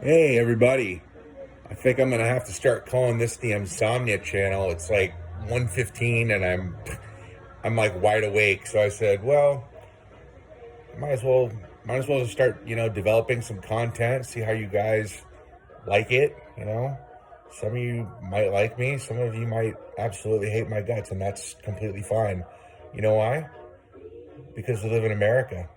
Hey everybody. I think I'm gonna have to start calling this the Insomnia channel. It's like 1:15 and I'm like wide awake. So I said, well, might as well start, developing some content, see how you guys like it. Some of you might like me, some of you might absolutely hate my guts, and that's completely fine. You know why? Because we live in America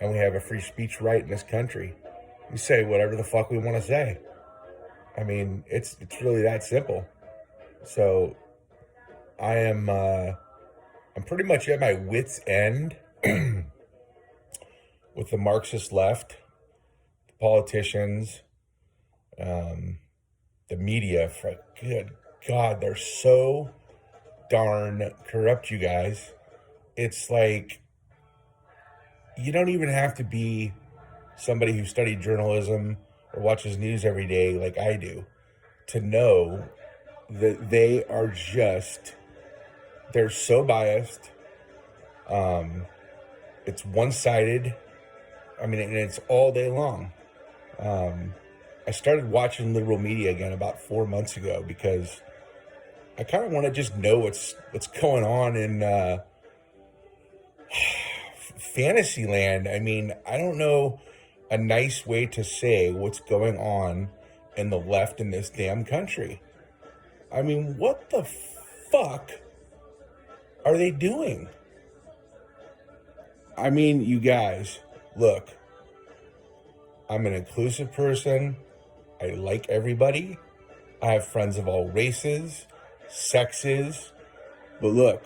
and we have a free speech right in this country. We say whatever the fuck we want to say. I mean, it's really that simple. So I'm pretty much at my wits end with the Marxist left, the politicians, um, the media. For good God, they're so darn corrupt, you guys. It's like you don't even have to be somebody who studied journalism or watches news every day like I do to know that they're so biased. Um, it's one sided. I mean, and it's all day long. Um, I started watching liberal media again about 4 months ago because I kind of want to just know what's going on in fantasy land. I mean, I don't know a nice way to say what's going on in the left in this damn country. I mean, what the fuck are they doing? I mean, you guys, look, I'm an inclusive person. I like everybody. I have friends of all races, sexes. But look,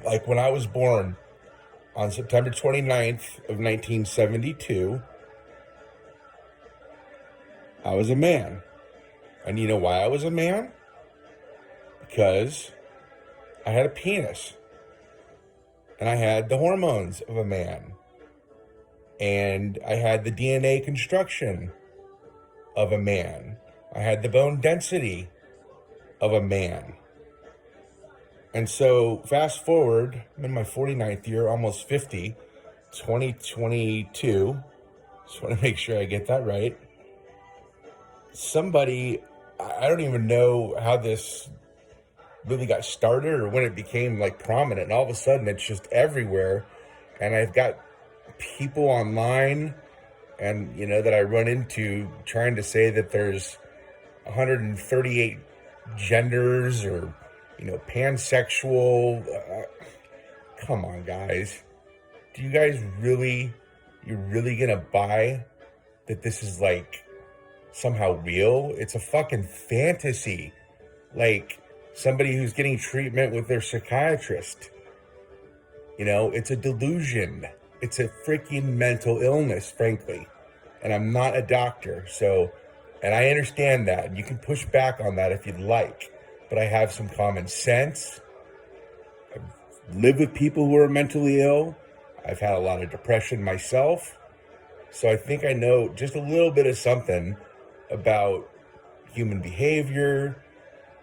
like when I was born on September 29th of 1972, I was a man. And you know why I was a man? Because I had a penis. And I had the hormones of a man. And I had the DNA construction of a man. I had the bone density of a man. And so fast forward, I'm in my 49th year, almost 50, 2022. Just want to make sure I get that right. I don't even know how this really got started or when it became like prominent. And all of a sudden it's just everywhere. And I've got people online and, that I run into trying to say that there's 138 genders or, pansexual. Come on, guys. Do you guys you're really gonna buy that this is like somehow real? It's a fucking fantasy. Like somebody who's getting treatment with their psychiatrist. It's a delusion. It's a freaking mental illness, frankly. And I'm not a doctor, and I understand that. You can push back on that if you'd like. But I have some common sense. I've lived with people who are mentally ill. I've had a lot of depression myself. So I think I know just a little bit of something about human behavior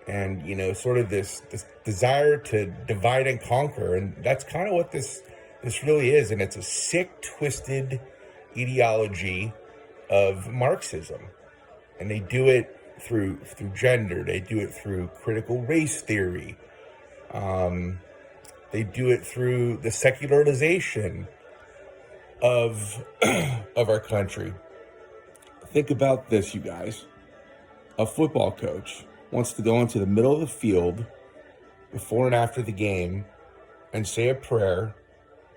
and, sort of this desire to divide and conquer. And that's kind of what this really is. And it's a sick, twisted ideology of Marxism. And they do it through gender. They do it through critical race theory. They do it through the secularization of of our country. Think about this, you guys. A football coach wants to go into the middle of the field before and after the game and say a prayer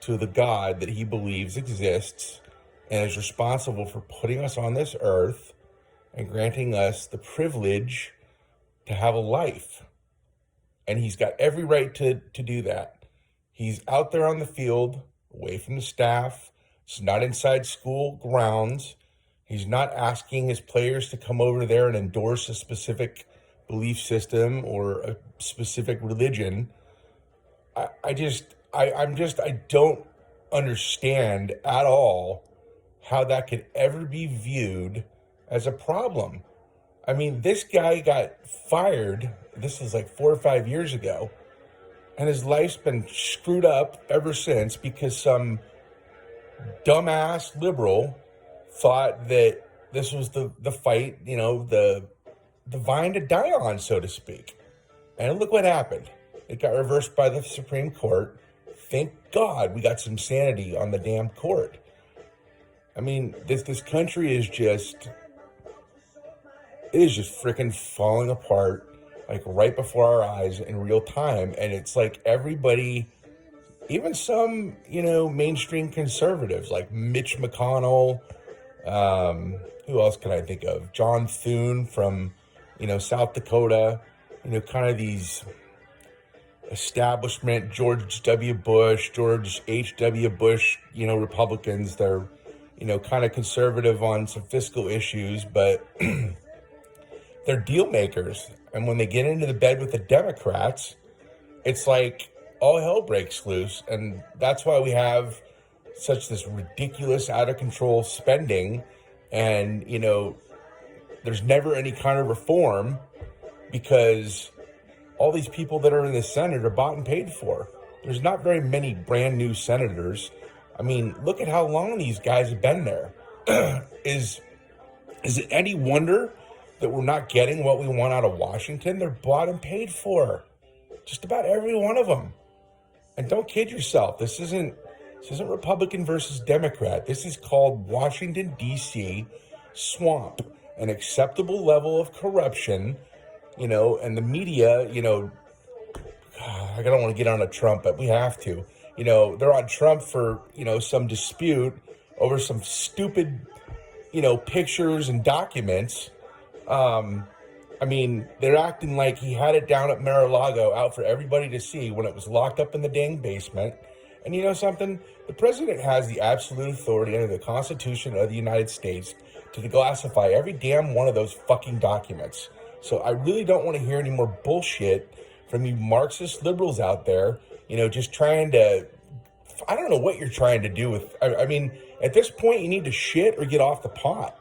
to the God that he believes exists and is responsible for putting us on this earth and granting us the privilege to have a life. And he's got every right to do that. He's out there on the field, away from the staff. It's not inside school grounds. He's not asking his players to come over there and endorse a specific belief system or a specific religion. I don't understand at all how that could ever be viewed as a problem. I mean, this guy got fired. This is like 4 or 5 years ago. And his life's been screwed up ever since because some dumbass liberal thought that this was the fight, the vine to die on, so to speak. And look what happened. It got reversed by the Supreme Court. Thank God we got some sanity on the damn court. I mean, this country is just freaking falling apart, like right before our eyes in real time. And it's like everybody, even some, mainstream conservatives like Mitch McConnell, who else can I think of? John Thune from, South Dakota, kind of these establishment, George W. Bush, George H.W. Bush, Republicans. They're, kind of conservative on some fiscal issues, but they're deal makers. And when they get into the bed with the Democrats, it's like all hell breaks loose. And that's why we have such this ridiculous, out of control spending. And, there's never any kind of reform because all these people that are in the Senate are bought and paid for. There's not very many brand new senators. I mean, look at how long these guys have been there. Is it any wonder that we're not getting what we want out of Washington? They're bought and paid for. Just about every one of them. And don't kid yourself. This isn't Republican versus Democrat. This is called Washington, D.C. swamp. An acceptable level of corruption, and the media, I don't want to get on a Trump, but we have to. They're on Trump for, some dispute over some stupid, pictures and documents. I mean, they're acting like he had it down at Mar-a-Lago out for everybody to see when it was locked up in the dang basement. And you know something? The president has the absolute authority under the Constitution of the United States to declassify every damn one of those fucking documents. So I really don't want to hear any more bullshit from you Marxist liberals out there, just trying to, I don't know what you're trying to do with, I mean, at this point you need to shit or get off the pot.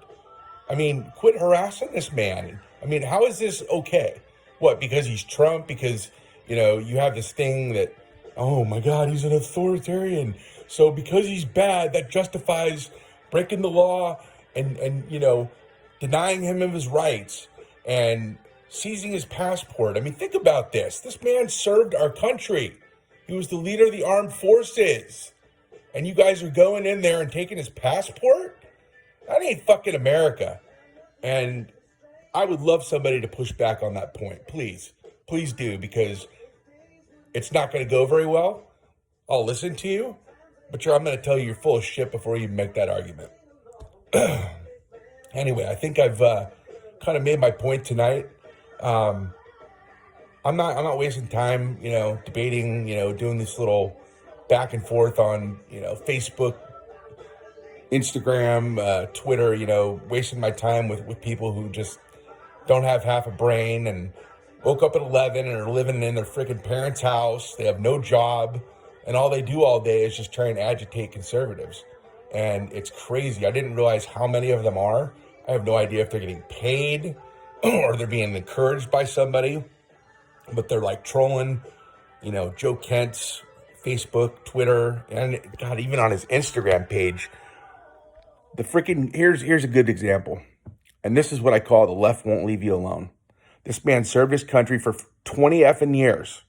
I mean, quit harassing this man. I mean, how is this okay? What, because he's Trump? Because, you have this thing that, oh my God, he's an authoritarian. So because he's bad, that justifies breaking the law and denying him of his rights and seizing his passport. I mean, think about this. This man served our country. He was the leader of the armed forces. And you guys are going in there and taking his passport? That ain't fucking America. And I would love somebody to push back on that point. Please. Please do, because it's not going to go very well. I'll listen to you, but I'm going to tell you you're full of shit before you even make that argument. Anyway, I think I've kind of made my point tonight. I'm not wasting time, debating, doing this little back and forth on, Facebook, Instagram, Twitter, wasting my time with people who just don't have half a brain and woke up at 11 and are living in their freaking parents' house. They have no job, and all they do all day is just try and agitate conservatives. And it's crazy. I didn't realize how many of them are. I have no idea if they're getting paid or they're being encouraged by somebody, but they're like trolling, Joe Kent's Facebook, Twitter, and God, even on his Instagram page. The freaking, here's a good example. And this is what I call the left won't leave you alone. This man served his country for 20 effing years.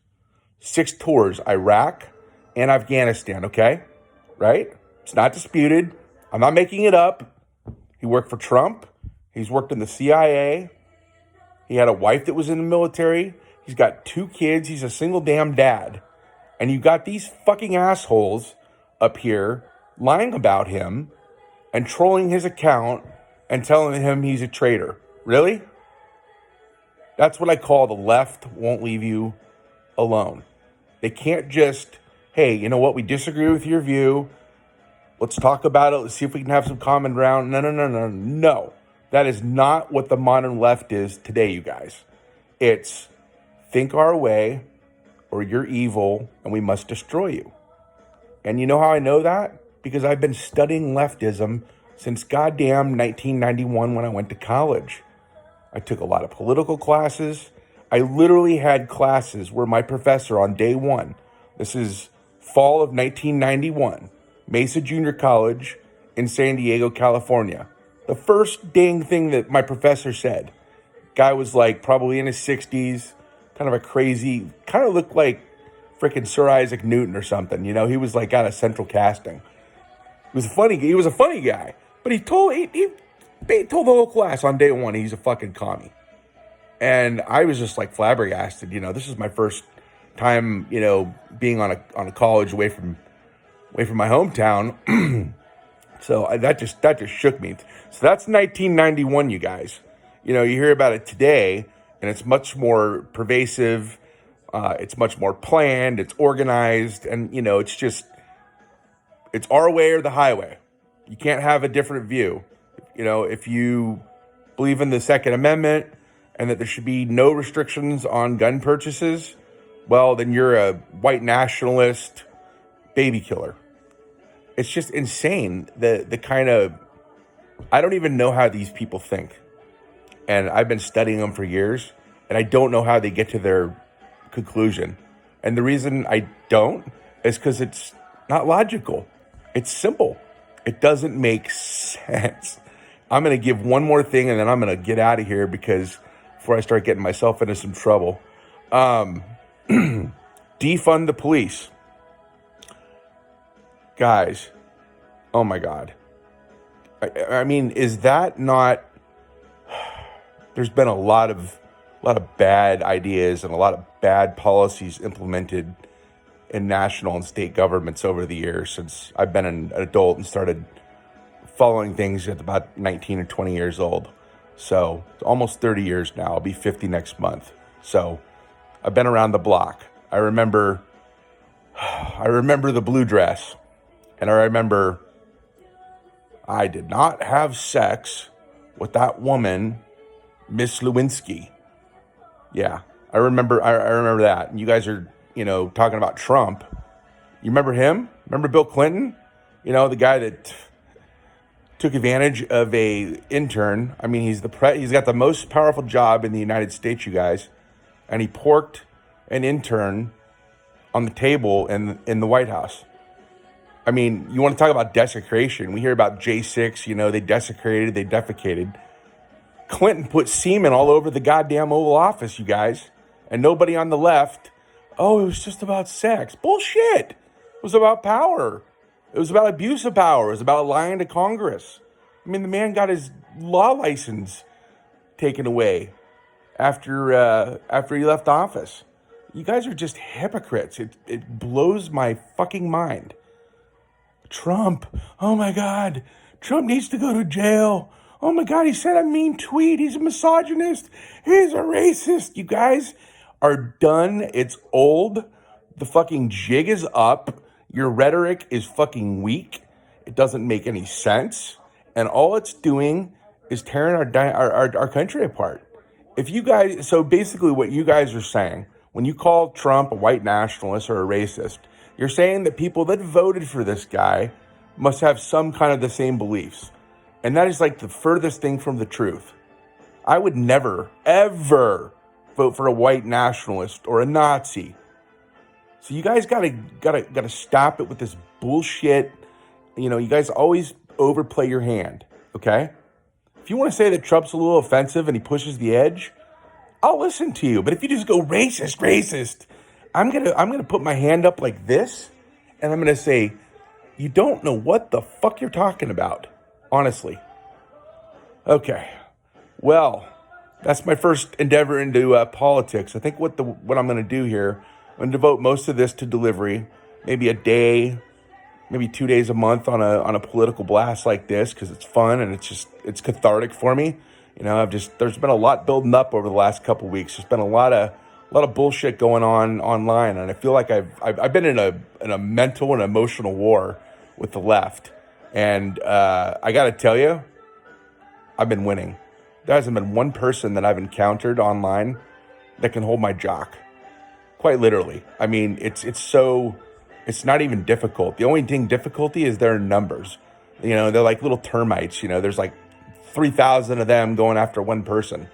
6 tours, Iraq and Afghanistan, okay? Right? It's not disputed. I'm not making it up. He worked for Trump. He's worked in the CIA. He had a wife that was in the military. He's got 2 kids. He's a single damn dad. And you got these fucking assholes up here lying about him and trolling his account and telling him he's a traitor. Really? That's what I call the left won't leave you alone. They can't just, hey, you know what? We disagree with your view. Let's talk about it. Let's see if we can have some common ground. No. That is not what the modern left is today, you guys. It's think our way or you're evil and we must destroy you. And you know how I know that? Because I've been studying leftism since goddamn 1991 when I went to college. I took a lot of political classes. I literally had classes where my professor on day 1, this is fall of 1991, Mesa Junior College in San Diego, California. The first dang thing that my professor said. Guy was like probably in his 60s, kind of a crazy, kind of looked like freaking Sir Isaac Newton or something. You know, he was like out of central casting. He was a funny guy, but he told he told the whole class on day one he's a fucking commie. And I was just like flabbergasted. You know, this is my first time, you know, being on a college away from my hometown. That just shook me. So that's 1991, you guys. You know, you hear about it today, and it's much more pervasive. It's much more planned. It's organized, and you know, it's our way or the highway. You can't have a different view. You know, if you believe in the Second Amendment and that there should be no restrictions on gun purchases, well, then you're a white nationalist baby killer. It's just insane, the kind of, I don't even know how these people think. And I've been studying them for years, and I don't know how they get to their conclusion. And the reason I don't is because it's not logical. It's simple. It doesn't make sense. I'm going to give one more thing, and then I'm going to get out of here before I start getting myself into some trouble. Defund the police. Guys, oh my God. I mean, is that not... There's been a lot of bad ideas and a lot of bad policies implemented in national and state governments over the years since I've been an adult and started following things at about 19 or 20 years old. So it's almost 30 years now. I'll be 50 next month. So I've been around the block. I remember the blue dress, and I remember I did not have sex with that woman, Miss Lewinsky. Yeah, I remember that. And you guys are, you know, talking about Trump. You remember him? Remember Bill Clinton? You know, the guy that took advantage of a intern. I mean, he's got the most powerful job in the United States, you guys, and he porked an intern on the table in the White House. I mean, you want to talk about desecration? We hear about J6. You know, they desecrated, they defecated. Clinton put semen all over the goddamn Oval Office, you guys, and nobody on the left. Oh, it was just about sex. Bullshit. It was about power. It was about abuse of power. It was about lying to Congress. I mean, the man got his law license taken away after he left office. You guys are just hypocrites. It blows my fucking mind. Trump. Oh my God. Trump needs to go to jail. Oh my God, he said a mean tweet. He's a misogynist. He's a racist. You guys are done. It's old. The fucking jig is up. Your rhetoric is fucking weak. It doesn't make any sense. And all it's doing is tearing our country apart. So basically what you guys are saying, when you call Trump a white nationalist or a racist, you're saying that people that voted for this guy must have some kind of the same beliefs. And that is like the furthest thing from the truth. I would never, ever vote for a white nationalist or a Nazi. So you guys gotta stop it with this bullshit. You know, you guys always overplay your hand, okay? If you want to say that Trump's a little offensive and he pushes the edge, I'll listen to you. But if you just go racist, I'm gonna put my hand up like this, and I'm gonna say, you don't know what the fuck you're talking about. Honestly. Okay. Well, that's my first endeavor into politics. I think what I'm going to do here, I'm going to devote most of this to delivery, maybe a day, maybe 2 days a month on a political blast like this, because it's fun and it's cathartic for me. You know, there's been a lot building up over the last couple of weeks. There's been a lot of bullshit going on online, and I feel like I've been in a mental and emotional war with the left. And I got to tell you, I've been winning. There hasn't been one person that I've encountered online that can hold my jock. Quite literally. I mean, it's not even difficult. The only thing difficulty is their numbers. You know, they're like little termites. You know, there's like 3,000 of them going after one person.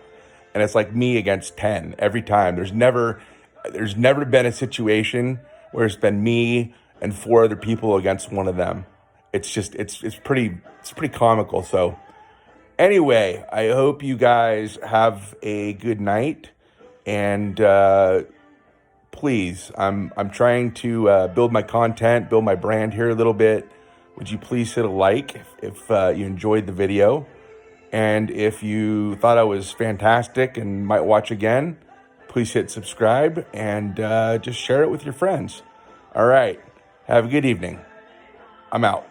And it's like me against 10 every time. There's never been a situation where it's been me and 4 other people against one of them. It's pretty comical. So Anyway, I hope you guys have a good night, and please, I'm trying to build my content, build my brand here a little bit. Would you please hit a like if you enjoyed the video, and if you thought I was fantastic and might watch again, please hit subscribe and just share it with your friends. All right, have a good evening. I'm out.